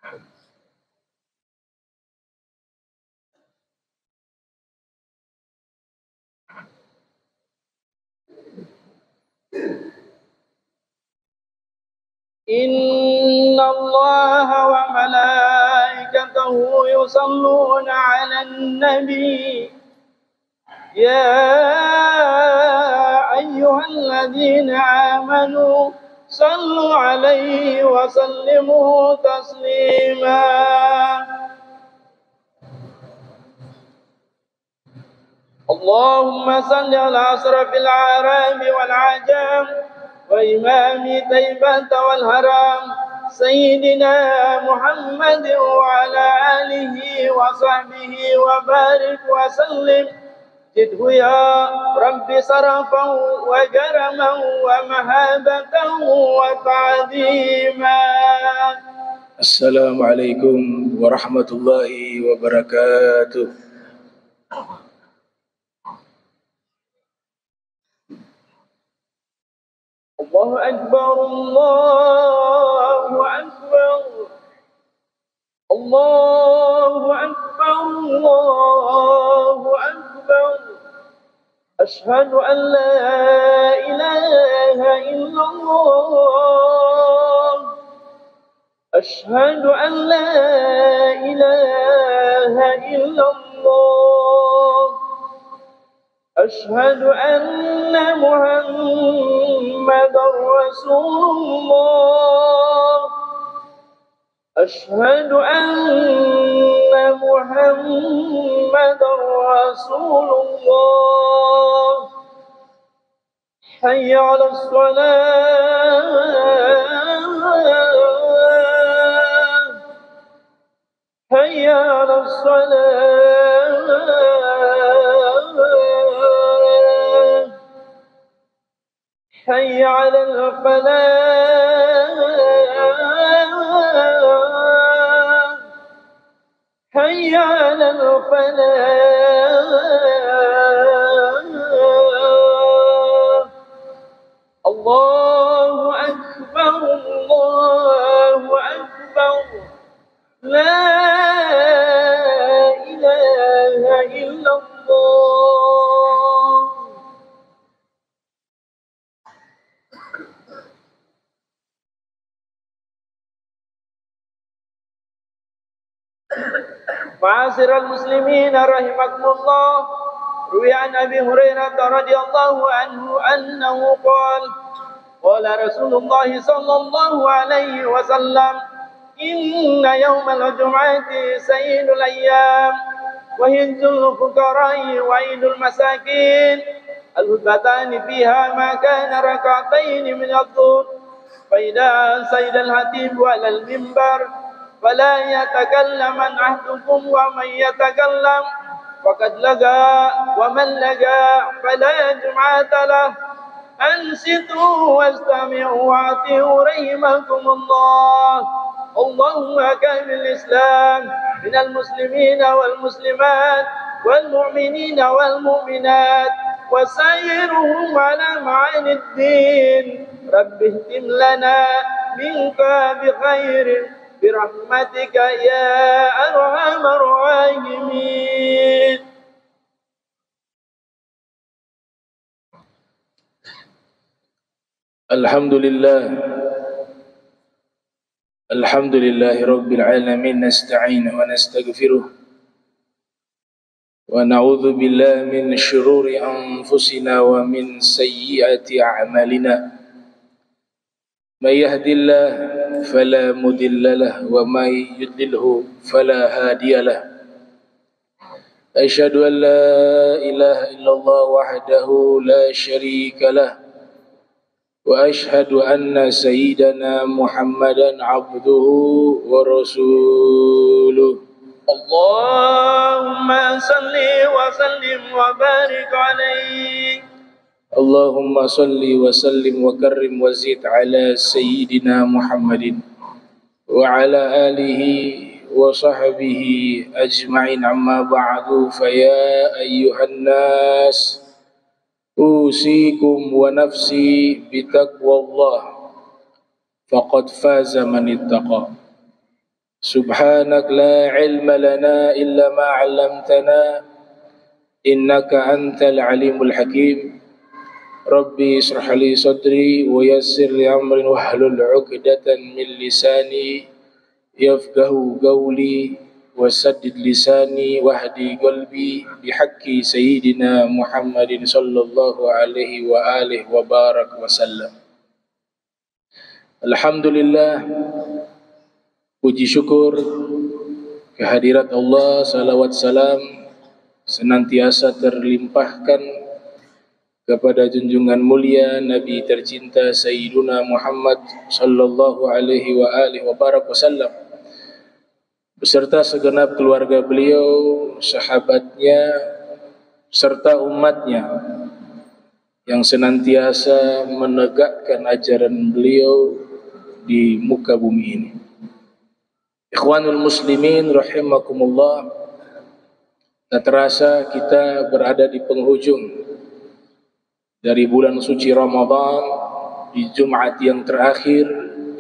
إن الله وملائكته يصلون على النبي يا أيها الذين آمنوا صلوا عليه وسلموا تسليما اللهم صل على أشرف الأعراب والعجم وإمام طيبة والهرم سيدنا محمد وعلى آله وصحبه وبارك وسلم زده يا رب صرفا وكرما ومهابة وتعظيما. السلام عليكم ورحمة الله وبركاته. الله أكبر الله أكبر الله أكبر الله أكبر أشهد أن لا إله إلا الله أشهد أن لا إله إلا الله أشهد أن محمدا رسول الله أشهد أن محمدا رسول الله حي على الصلاة حي على الصلاة حي على الفلاح حي على الفلاح الله أكبر الله أكبر لا إله إلا الله. معاشر المسلمين رحمكم الله روي عن أبي هريرة رضي الله عنه أنه قال قال رسول الله صلى الله عليه وسلم إن يوم الجمعة سيد الأيام وهند الفقراء وعيد المساكين الخطبتان فيها ما كان ركعتين من الظهر فإذا سيد الخطيب على المنبر فلا يتكلم أحدكم ومن يتكلم فقد لغى ومن لغى فلا جمعة له أنصتوا واستمعوا وأطيعوا رحمكم الله. اللهم أكرم الإسلام من المسلمين والمسلمات والمؤمنين والمؤمنات وسائرهم على معاني الدين. رب اهتم لنا منك بخير برحمتك يا أرحم الراحمين. الحمد لله رب العالمين نستعين ونستغفره ونعوذ بالله من شرور أنفسنا ومن سيئات أعمالنا من يهد الله فلا مضل له ومن يضلله فلا هادي له أشهد أن لا إله إلا الله وحده لا شريك له وأشهد أن سيدنا محمدا عبده ورسوله. اللهم صل وسلم وبارك عليه. اللهم صل وسلم وكرم وزد على سيدنا محمد وعلى آله وصحبه أجمعين. أما بعد فيا أيها الناس أوصيكم ونفسي بتقوى الله فقد فاز من اتقى. سبحانك لا علم لنا إلا ما علمتنا إنك أنت العليم الحكيم ربي اشرح لي صدري ويسر لي أمري واحلل عقدة من لساني يفقه قولي وسدد لساني واهدي قلبي بحق سيدنا محمد صلى الله عليه وآله وبارك وسلم. Alhamdulillah, puji syukur kehadirat Allah, salawat salam senantiasa terlimpahkan kepada junjungan mulia Nabi tercinta Sayyiduna Muhammad sallallahu alaihi wa alihi wa barak wasallam beserta segenap keluarga beliau, sahabatnya serta umatnya yang senantiasa menegakkan ajaran beliau di muka bumi ini. Ikhwanul muslimin rahimakumullah, tak terasa kita berada di penghujung dari bulan suci Ramadan, di Jumat yang terakhir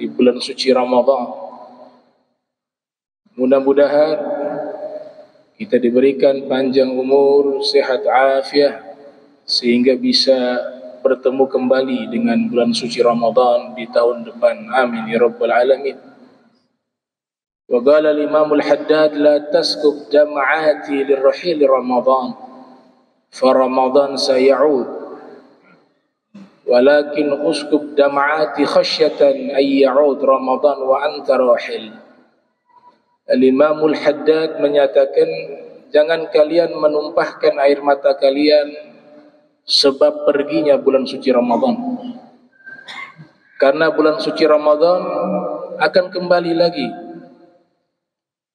di bulan suci Ramadan. Mudah-mudahan kita diberikan panjang umur, sehat afiat, sehingga bisa bertemu kembali dengan bulan suci Ramadan di tahun depan. Amin ya rabbal alamin. Wa qala al-Imam al-Haddad la taskub dam'ati lirrahil Ramadan fa Ramadan sayauд walakin uskub dam'ati khasyatan ay ya'ud Ramadan wa anta rahil. Al-Imam al-Haddad menyatakan, jangan kalian menumpahkan air mata kalian sebab perginya bulan suci Ramadan, karena bulan suci Ramadan akan kembali lagi.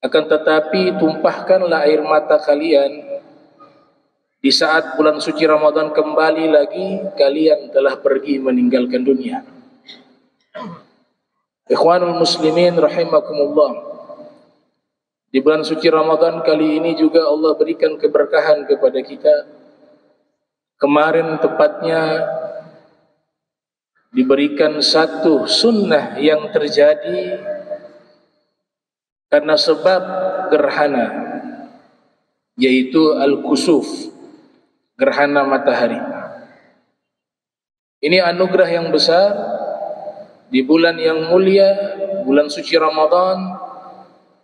Akan tetapi tumpahkanlah air mata kalian di saat bulan suci Ramadan kembali lagi, kalian telah pergi meninggalkan dunia. Ikhwanul muslimin rahimakumullah, di bulan suci Ramadan kali ini juga Allah berikan keberkahan kepada kita. Kemarin tepatnya diberikan satu sunnah yang terjadi karena sebab gerhana, yaitu al-kusuf, gerhana matahari. Ini anugerah yang besar di bulan yang mulia, bulan suci Ramadan.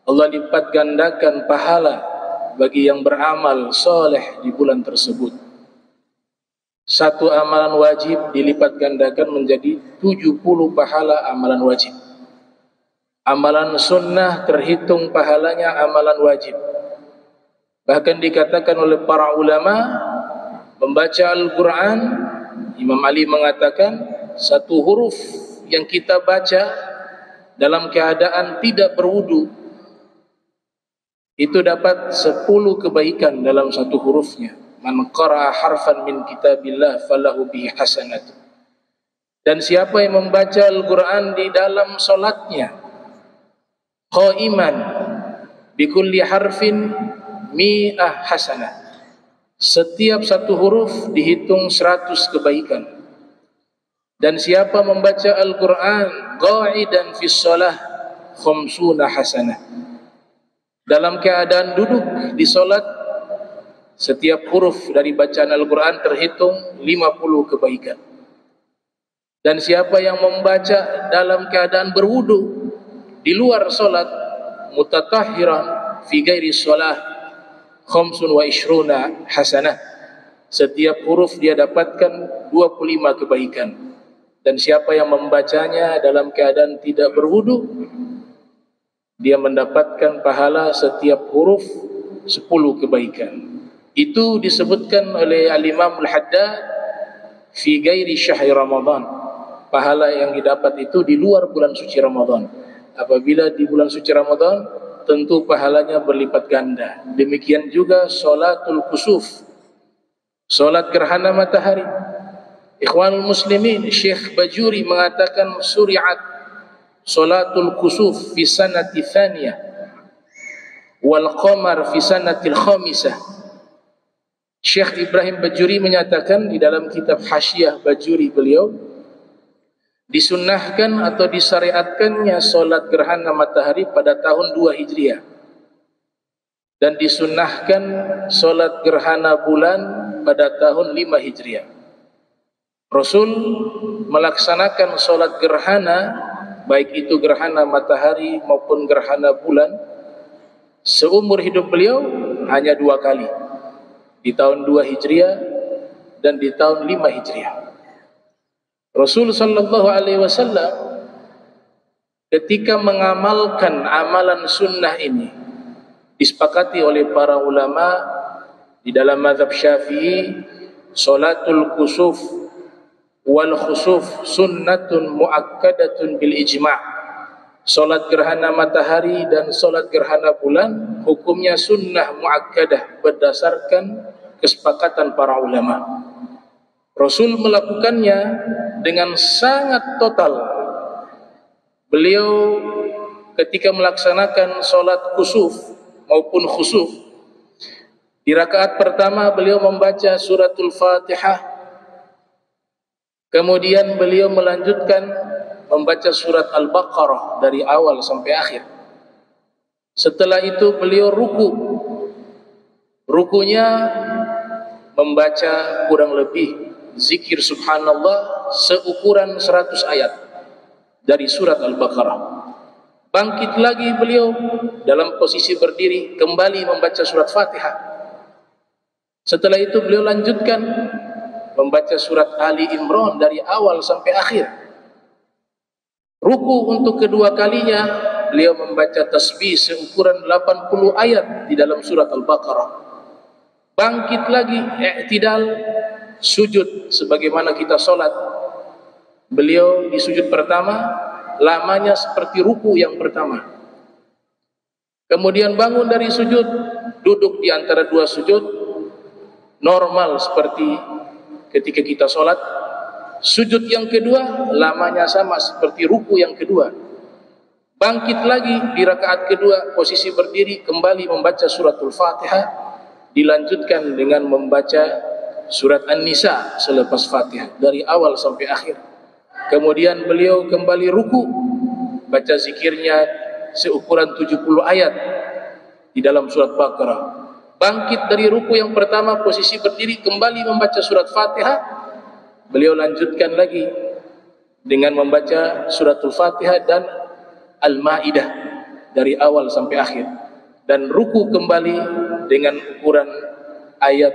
Allah lipat gandakan pahala bagi yang beramal soleh di bulan tersebut. Satu amalan wajib dilipat gandakan menjadi 70 pahala amalan wajib. Amalan sunnah terhitung pahalanya amalan wajib. Bahkan dikatakan oleh para ulama, membaca Al-Quran, Imam Ali mengatakan, satu huruf yang kita baca dalam keadaan tidak berwudu, itu dapat 10 kebaikan dalam satu hurufnya. Man qara'a harfan min kitabillah falahu bihi hasanat. Dan siapa yang membaca Al-Quran di dalam solatnya, qaiman bikulli harfin mi'ah hasanah, setiap satu huruf dihitung 100 kebaikan. Dan siapa membaca Al-Quran qa'idan fis shalah khamsuna hasanah, dalam keadaan duduk di solat, setiap huruf dari bacaan Al-Quran terhitung 50 kebaikan. Dan siapa yang membaca dalam keadaan berwudu di luar solat, mutatahhiran fi ghairi shalah khamsun wa ishruna hasanah, setiap huruf dia dapatkan 25 kebaikan. Dan siapa yang membacanya dalam keadaan tidak berwudu, dia mendapatkan pahala setiap huruf 10 kebaikan. Itu disebutkan oleh Al-Imam Al-Haddad fi ghairi syahri Ramadan. Pahala yang didapat itu di luar bulan suci Ramadan. Apabila di bulan suci Ramadan, tentu pahalanya berlipat ganda. Demikian juga salatul kusuf, salat gerhana matahari. Ikhwanul muslimin, Syekh Bajuri mengatakan suri'at salatul kusuf fi sanati thaniyah wal qamar fi sanatil khamisah. Syekh Ibrahim Bajuri menyatakan di dalam kitab Hasyiah Bajuri beliau, disunnahkan atau disyariatkannya solat gerhana matahari pada tahun 2 Hijriah, dan disunnahkan solat gerhana bulan pada tahun 5 Hijriah. Rasul melaksanakan solat gerhana, baik itu gerhana matahari maupun gerhana bulan, seumur hidup beliau hanya 2 kali, di tahun 2 Hijriah dan di tahun 5 Hijriah. Rasul sallallahu alaihi wasallam ketika mengamalkan amalan sunnah ini, disepakati oleh para ulama di dalam mazhab Syafi'i, salatul kusuf wal khusuf sunnatun muakkadatun bil ijma'. Salat gerhana matahari dan salat gerhana bulan hukumnya sunnah muakkadah berdasarkan kesepakatan para ulama. Rasul melakukannya dengan sangat total. Beliau ketika melaksanakan salat kusuf maupun khusuf, di rakaat pertama beliau membaca suratul Fatihah, kemudian beliau melanjutkan membaca surat Al-Baqarah dari awal sampai akhir. Setelah itu beliau ruku. Rukunya membaca kurang lebih zikir subhanallah seukuran 100 ayat dari surat Al-Baqarah. Bangkit lagi beliau dalam posisi berdiri, kembali membaca surat Fatihah. Setelah itu beliau lanjutkan membaca surat Ali Imran dari awal sampai akhir. Ruku untuk kedua kalinya beliau membaca tasbih seukuran 80 ayat di dalam surat Al-Baqarah. Bangkit lagi, i'tidal, sujud sebagaimana kita solat. Beliau di sujud pertama lamanya seperti ruku yang pertama. Kemudian bangun dari sujud, duduk di antara 2 sujud, normal seperti ketika kita solat. Sujud yang kedua lamanya sama seperti ruku yang kedua. Bangkit lagi di rakaat kedua, posisi berdiri, kembali membaca suratul Fatihah, dilanjutkan dengan membaca surat An-Nisa selepas Fatihah dari awal sampai akhir. Kemudian beliau kembali ruku, baca zikirnya seukuran 70 ayat di dalam surat Baqarah. Bangkit dari ruku yang pertama, posisi berdiri, kembali membaca surat Fatihah. Beliau lanjutkan lagi dengan membaca suratul Fatihah dan Al-Maidah dari awal sampai akhir, dan ruku kembali dengan ukuran ayat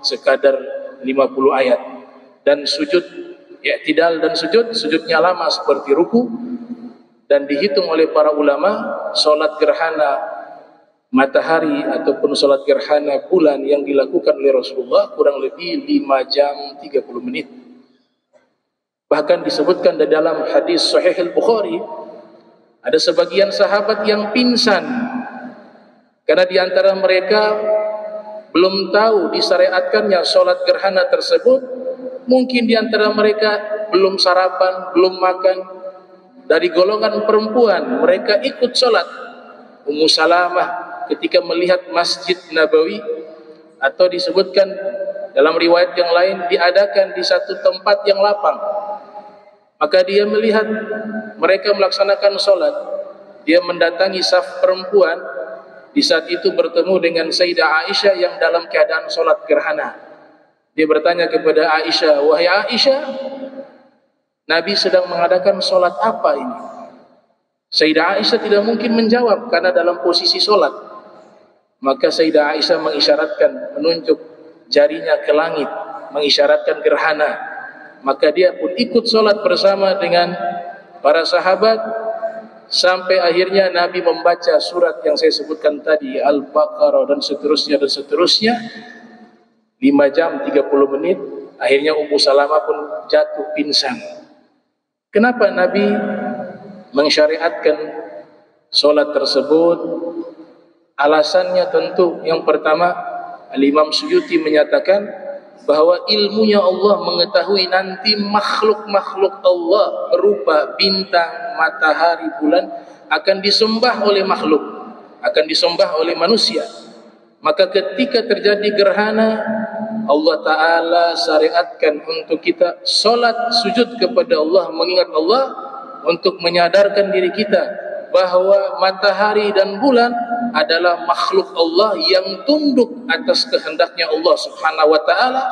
sekadar 50 ayat, dan sujud i'tidal dan sujudnya lama seperti ruku. Dan dihitung oleh para ulama, salat gerhana matahari ataupun salat gerhana bulan yang dilakukan oleh Rasulullah kurang lebih 5 jam 30 menit. Bahkan disebutkan di dalam hadis Sahih Al-Bukhari, ada sebagian sahabat yang pingsan karena di antara mereka belum tahu disyariatkannya salat gerhana tersebut. Mungkin di antara mereka belum sarapan, belum makan. Dari golongan perempuan, mereka ikut salat. Ummu Salamah ketika melihat Masjid Nabawi, atau disebutkan dalam riwayat yang lain diadakan di satu tempat yang lapang, maka dia melihat mereka melaksanakan salat. Dia mendatangi saf perempuan. Di saat itu bertemu dengan Sayyidah Aisyah yang dalam keadaan salat gerhana. Dia bertanya kepada Aisyah, "Wahai Aisyah, Nabi sedang mengadakan salat apa ini?" Sayyidah Aisyah tidak mungkin menjawab karena dalam posisi salat. Maka Sayyidah Aisyah mengisyaratkan, menunjuk jarinya ke langit, mengisyaratkan gerhana. Maka dia pun ikut salat bersama dengan para sahabat sampai akhirnya Nabi membaca surat yang saya sebutkan tadi, Al-Baqarah dan seterusnya dan seterusnya, 5 jam 30 menit. Akhirnya Ummu Salamah pun jatuh pingsan. Kenapa Nabi mensyariatkan solat tersebut? Alasannya tentu yang pertama, Al-Imam Suyuti menyatakan bahwa ilmunya Allah mengetahui nanti makhluk-makhluk Allah berupa bintang, matahari, bulan akan disembah oleh makhluk, akan disembah oleh manusia. Maka ketika terjadi gerhana, Allah Ta'ala syariatkan untuk kita solat sujud kepada Allah, mengingat Allah, untuk menyadarkan diri kita bahawa matahari dan bulan adalah makhluk Allah yang tunduk atas kehendaknya Allah Subhanahu wa Ta'ala.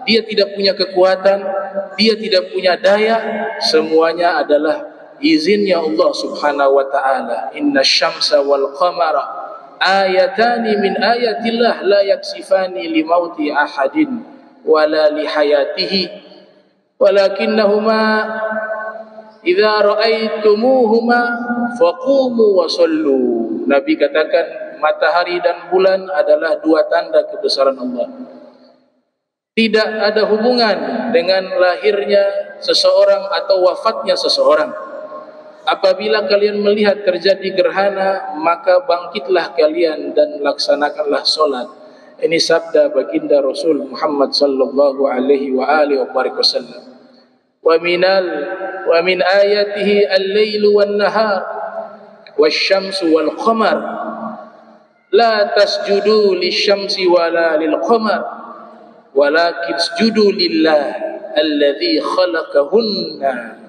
Dia tidak punya kekuatan, dia tidak punya daya, semuanya adalah izinnya Allah Subhanahu wa Ta'ala. Inna syamsa wal qamara ayatani min ayatillah la yaksifani li mauti ahadin wala li hayatihi walakinnahuma idza ra'aitumuhuma faqumu wa sallu. Nabi katakan matahari dan bulan adalah dua tanda kebesaran Allah. Tidak ada hubungan dengan lahirnya seseorang atau wafatnya seseorang. Apabila kalian melihat terjadi gerhana, maka bangkitlah kalian dan laksanakanlah solat. Ini sabda baginda Rasul Muhammad sallallahu alaihi wa alihi wasallam. Wa min ayatihi al-lailu wan-nahar wasyamsu wal-qamar la tasjudu lisyamsi wala lil-qamar walakin isjudu lillah alladzi khalaqahunna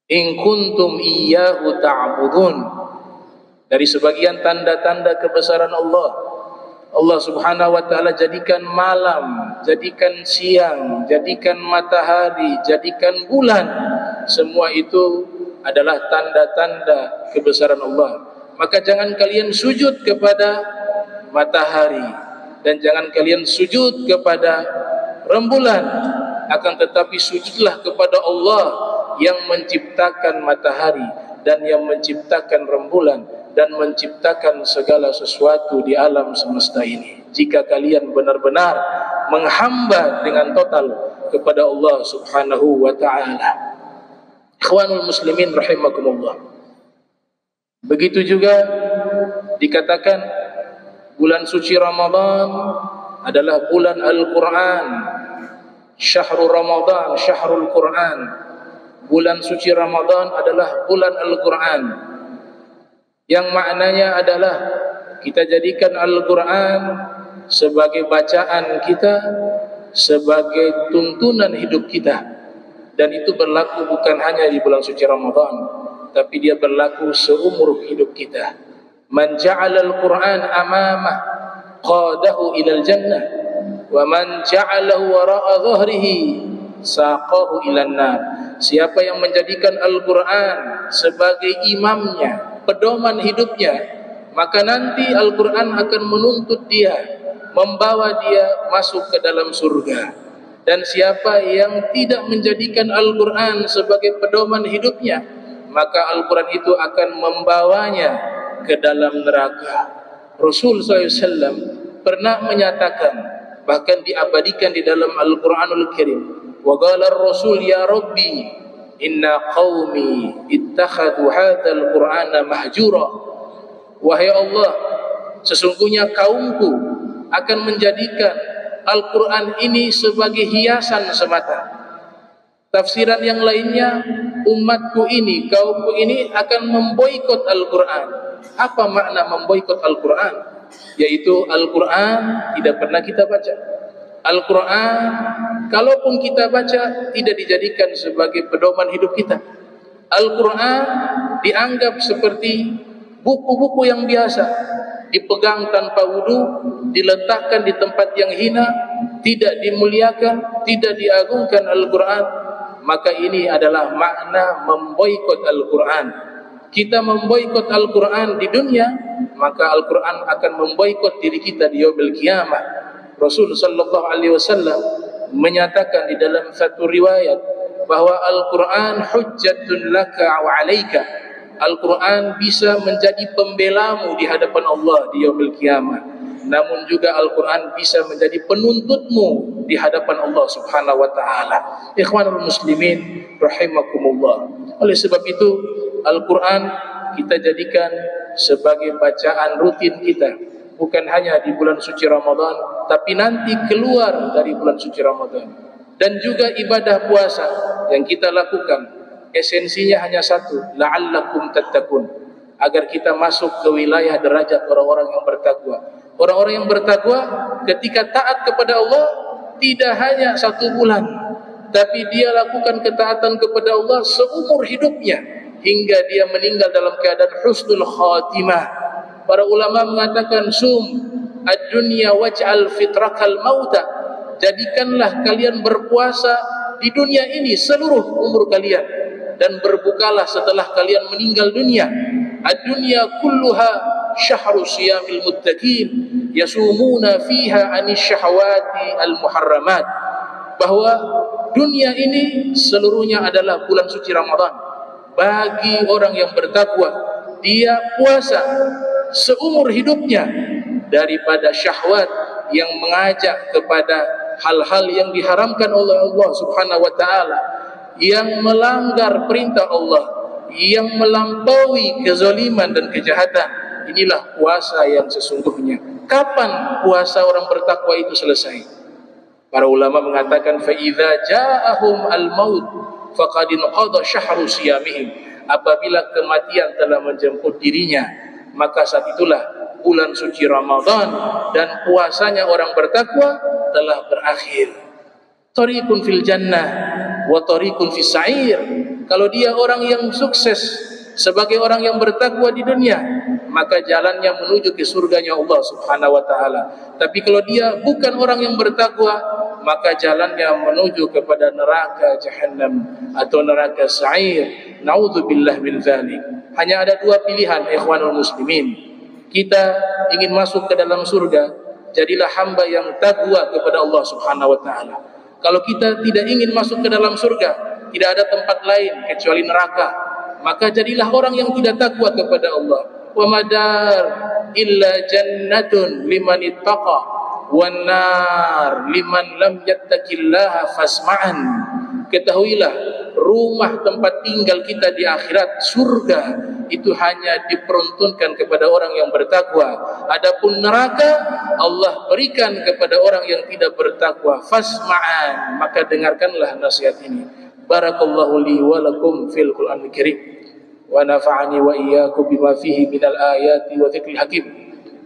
in kuntum iyyahu ta'budun. Dari sebagian tanda-tanda kebesaran Allah, Allah Subhanahu wa Ta'ala jadikan malam, jadikan siang, jadikan matahari, jadikan bulan. Semua itu adalah tanda-tanda kebesaran Allah. Maka jangan kalian sujud kepada matahari dan jangan kalian sujud kepada rembulan, akan tetapi sujudlah kepada Allah yang menciptakan matahari dan yang menciptakan rembulan dan menciptakan segala sesuatu di alam semesta ini. Jika kalian benar-benar menghamba dengan total kepada Allah Subhanahu wa Ta'ala. Ikhwanul muslimin rahimakumullah. Begitu juga dikatakan bulan suci Ramadan adalah bulan Al-Quran. Syahrul Ramadan, syahrul Quran. Bulan suci Ramadan adalah bulan Al-Quran, yang maknanya adalah kita jadikan Al-Quran sebagai bacaan kita, sebagai tuntunan hidup kita. Dan itu berlaku bukan hanya di bulan suci Ramadan, tapi dia berlaku seumur hidup kita. Man ja'ala al-Quran amamah qadahu ilal jannah, wa man ja'alahu wara'a dhahrihi saqahu ilan nar. Siapa yang menjadikan Al-Quran sebagai imamnya, pedoman hidupnya, maka nanti Al-Quran akan menuntut dia, membawa dia masuk ke dalam surga. Dan siapa yang tidak menjadikan Al-Quran sebagai pedoman hidupnya, maka Al-Quran itu akan membawanya ke dalam neraka. Rasul SAW pernah menyatakan, bahkan diabadikan di dalam Al-Quranul Karim, wa qala ar-rasul ya rabbi inna qaumi ittakhadhu hadzal qur'ana mahjura. Wahai Allah, sesungguhnya kaumku akan menjadikan Al-Quran ini sebagai hiasan semata. Tafsiran yang lainnya, umatku ini, kaumku ini akan memboikot Al-Quran. Apa makna memboikot Al-Quran? Yaitu Al-Quran tidak pernah kita baca. Al-Quran, kalaupun kita baca, tidak dijadikan sebagai pedoman hidup kita. Al-Quran dianggap seperti buku-buku yang biasa, dipegang tanpa wudu, diletakkan di tempat yang hina, tidak dimuliakan, tidak diagungkan Al-Quran. Maka ini adalah makna memboikot Al-Quran. Kita memboikot Al-Quran di dunia, maka Al-Quran akan memboikot diri kita di yaumil qiyamah. Rasul sallallahu alaihi wasallam menyatakan di dalam satu riwayat bahwa Al-Quran hujjatun laka wa alaika. Al-Quran bisa menjadi pembelamu di hadapan Allah di yaumil qiyamah. Namun juga Al-Quran bisa menjadi penuntutmu di hadapan Allah Subhanahu wa Ta'ala. Ikhwanul muslimin rahimakumullah. Oleh sebab itu Al-Quran kita jadikan sebagai bacaan rutin kita, bukan hanya di bulan suci Ramadan, tapi nanti keluar dari bulan suci Ramadan. Dan juga ibadah puasa yang kita lakukan, esensinya hanya satu, la'allakum tattaqun, agar kita masuk ke wilayah derajat orang-orang yang bertakwa. Orang-orang yang bertakwa ketika taat kepada Allah tidak hanya 1 bulan, tapi dia lakukan ketaatan kepada Allah seumur hidupnya hingga dia meninggal dalam keadaan husnul khatimah. Para ulama mengatakan sum ad-dunya waj'al fitrakal mauta, jadikanlah kalian berpuasa di dunia ini seluruh umur kalian dan berbukalah setelah kalian meninggal dunia. Ad-dunya kulluha syahru siyamil muttaqin yasumuna fiha anis syahawati al-muharramat, bahwa dunia ini seluruhnya adalah bulan suci Ramadan bagi orang yang bertakwa. Dia puasa seumur hidupnya daripada syahwat yang mengajak kepada hal-hal yang diharamkan oleh Allah Subhanahu wa taala, yang melanggar perintah Allah, yang melampaui kezaliman dan kejahatan. Inilah puasa yang sesungguhnya. Kapan puasa orang bertakwa itu selesai? Para ulama mengatakan fa idza ja'ahum al-maut faqad qada syahru siyamihim. Apabila kematian telah menjemput dirinya, maka saat itulah bulan suci Ramadan dan puasanya orang bertakwa telah berakhir. Tariqun fil jannah wa tariqun fis sa'ir. Kalau dia orang yang sukses sebagai orang yang bertakwa di dunia, maka jalannya menuju ke surganya Allah Subhanahu wa taala. Tapi kalau dia bukan orang yang bertakwa, maka jalannya menuju kepada neraka Jahannam atau neraka Sa'ir. Naudzubillah min dzalik. Hanya ada 2 pilihan, ikhwanul muslimin. Kita ingin masuk ke dalam surga, jadilah hamba yang takwa kepada Allah Subhanahu wa taala. Kalau kita tidak ingin masuk ke dalam surga, tidak ada tempat lain kecuali neraka, maka jadilah orang yang tidak takwa kepada Allah. Wa madar illa jannatun liman ittaqa wan nar liman lam yattaqillaha fasma'an. Ketahuilah, rumah tempat tinggal kita di akhirat, surga, itu hanya diperuntukkan kepada orang yang bertakwa. Adapun neraka Allah berikan kepada orang yang tidak bertakwa. Fasma'an, maka dengarkanlah nasihat ini. Barakallahu li wa lakum fil Qur'anil Karim wa nafa'ani wa iyyakum bima fihi minal ayati wa dzikril hakim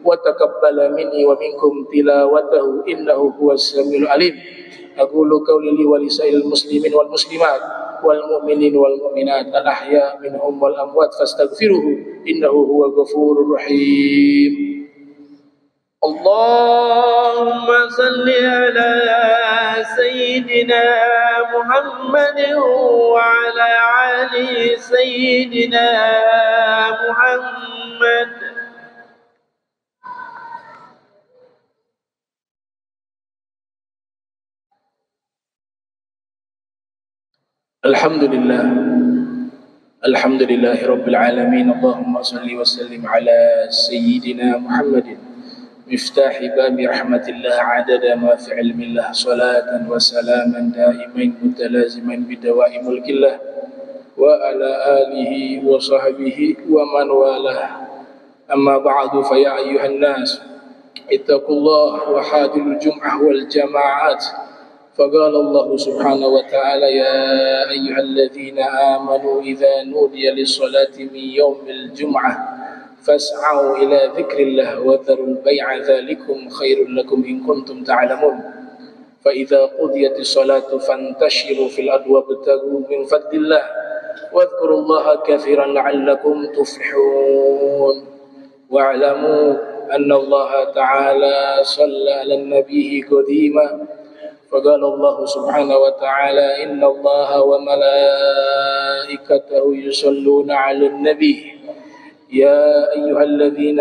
wa taqabbala minni wa minkum tilawatahu innahu huwas samiul alim. Aqulu qawli li wa lisa'il muslimin wal muslimat wal mu'minin wal mu'minat al ahya minhum wal amwat fastaghfiruhu innahu huwal ghafurur rahim. Allahumma salli ala sayyidina Muhammadin wa ala ali sayyidina Muhammad. Alhamdulillah, alhamdulillahi rabbil alamin. Allahumma salli wa sallim ala sayyidina Muhammadin miftahi babi rahmatillah adada ma fi ilmillah, salatan wa salaman daimain mutalazimain bidawai mulkillah wa ala alihi wa sahbihi wa man walah. Amma ba'du, fa ya ayyuhan nas ittaqullah wa hadil jum'ah wal jama'at. فقال الله سبحانه وتعالى يا أيها الذين آمنوا إذا نودي للصلاة من يوم الجمعة فاسعوا إلى ذكر الله وذروا البيع ذلكم خير لكم إن كنتم تعلمون فإذا قضيت الصلاة فانتشروا في الأرض وابتغوا من فضل الله واذكروا الله كثيرا لعلكم تفلحون واعلموا أن الله تعالى صلى على النبي قديما فقال الله سبحانه وتعالى إن الله وملائكته يصلون على النبي يا أيها الذين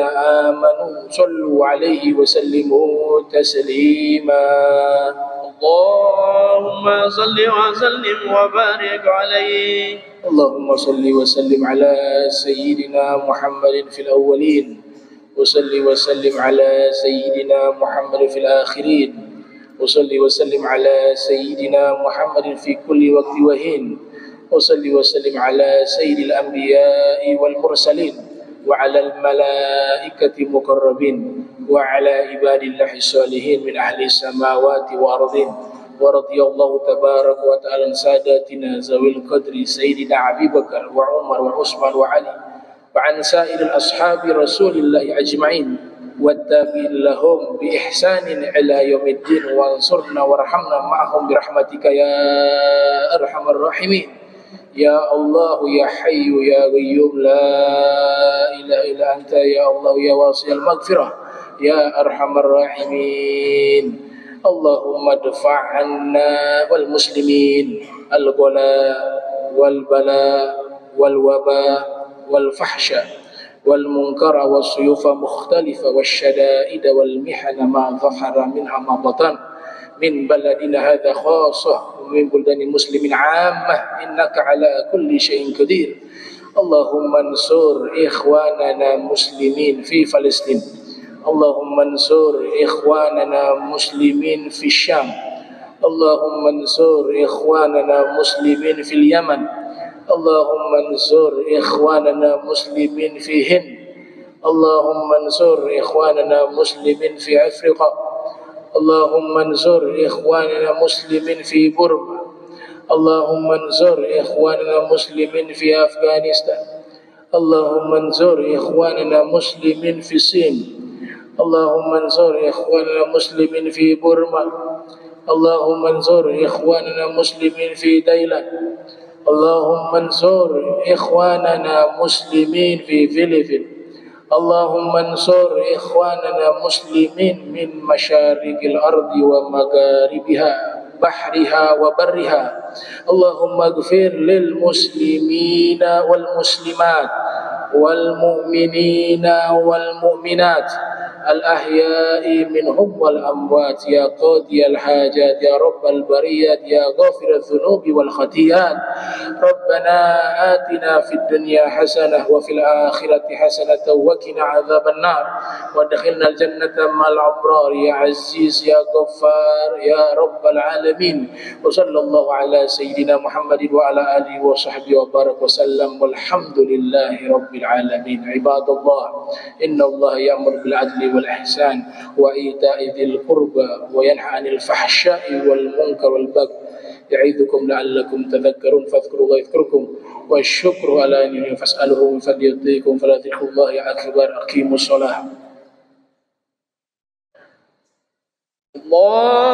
آمنوا صلوا عليه وسلموا تسليما. اللهم صل وسلم وبارك عليه. اللهم صل وسلم على سيدنا محمد في الأولين وصل وسلم على سيدنا محمد في الآخرين وصلي وسلم على سيدنا محمد في كل وقت وحين وصلي وسلم على سيد الأنبياء والمرسلين وعلى الملائكة المقربين وعلى عباد الله الصالحين من أهل السماوات والأرضين ورضي الله تبارك وتعالى عن ساداتنا ذوي القدر سيدنا أبي بكر وعمر وعثمان وعلي وعن سائر أصحاب رسول الله أجمعين والتابعين لهم بإحسان إلى يوم الدين وانصرنا وارحمنا معهم برحمتك يا أرحم الراحمين يا الله يا حي يا قيوم لا إله إلا أنت يا الله يا واسع المغفرة يا أرحم الراحمين اللهم ادفع عنا والمسلمين الغلاء والبلاء والوباء والفحشاء والمنكر والسيوف مختلفة والشدائد والمحن ما ظهر منها ما بطن من بلدنا هذا خاصة ومن بلدان المسلمين عامة إنك على كل شيء قدير اللهم انصر إخواننا مسلمين في فلسطين اللهم انصر إخواننا مسلمين في الشام اللهم انصر إخواننا مسلمين في اليمن اللهم انصر إخواننا مسلمين في هند اللهم انصر إخواننا مسلمين في أفريقيا اللهم انصر إخواننا مسلمين في بورما اللهم انصر إخواننا مسلمين في أفغانستان اللهم انصر إخواننا مسلمين في الصين اللهم انصر إخواننا مسلمين في بورما اللهم انصر إخواننا مسلمين في تايلاند اللهم انصر إخواننا مسلمين في فلبين اللهم انصر إخواننا مسلمين من مشارق الأرض ومغاربها بحرها وبرها اللهم اغفر للمسلمين والمسلمات والمؤمنين والمؤمنات الأحياء منهم والأموات يا قاضي الحاجات يا رب البريات يا غافر الذنوب والخطيئات ربنا آتنا في الدنيا حسنة وفي الآخرة حسنة وقنا عذاب النار وادخلنا الجنة مع الأبرار يا عزيز يا غفار يا رب العالمين وصلى الله على سيدنا محمد وعلى آله وصحبه وبارك وسلم والحمد لله رب العالمين عباد الله إن الله يأمر بالعدل والإحسان وإيتاء ذي القربى وينهى عن الفحشاء والمنكر والبغي يعظكم لعلكم تذكرون فاذكروا الله يذكركم والشكر على أنه فاسأله من فضل يعطيكم فلا ذكر الله أكبر أقيموا الصلاة الله